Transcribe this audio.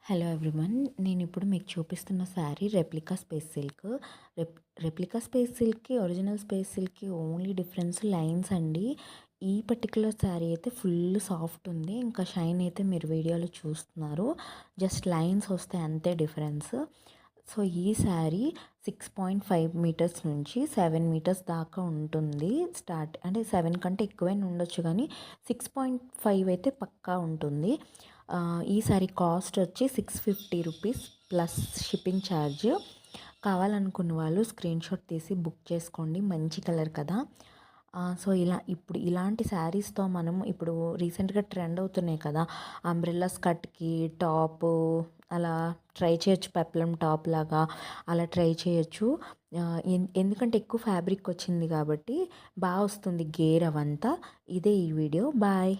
Hello everyone, నేను ఇప్పుడు మీకు చూపిస్తున్న sari replica space silk. Replica space సిల్క్కి ఒరిజినల్ స్పేస్ సిల్క్కి ఓన్లీ డిఫరెన్స్ లైన్స్ అండి. ఈ పర్టికులర్ శారీ అయితే ఫుల్ సాఫ్ట్ ఉంది, ఇంకా షైన్ అయితే మీరు వీడియోలో చూస్తున్నారు. జస్ట్ లైన్స్ వస్తాయి అంతే డిఫరెన్స్. సో ఈ శారీ 6.5 మీటర్స్ నుంచి 7 మీటర్స్ దాకా ఉంటుంది. అంటే 7 కంటే ఎక్కువైనా ఉండొచ్చు, కానీ 6.5 అయితే పక్కా ఉంటుంది. ఈ సారీ కాస్ట్ వచ్చి 650 రూపీస్ ప్లస్ షిప్పింగ్ ఛార్జ్. కావాలనుకున్న వాళ్ళు స్క్రీన్ షాట్ తీసి బుక్ చేసుకోండి, మంచి కలర్ కదా. సో ఇప్పుడు ఇలాంటి శారీస్తో మనం ఇప్పుడు రీసెంట్గా ట్రెండ్ అవుతున్నాయి కదా, అంబ్రెల్లా స్కర్ట్కి టాప్ అలా ట్రై చేయొచ్చు, పెప్లం టాప్ లాగా అలా ట్రై చేయొచ్చు. ఎందుకంటే ఎక్కువ ఫ్యాబ్రిక్ వచ్చింది కాబట్టి బాగా వస్తుంది గేర్ అవంతా. ఇదే ఈ వీడియో. బాయ్.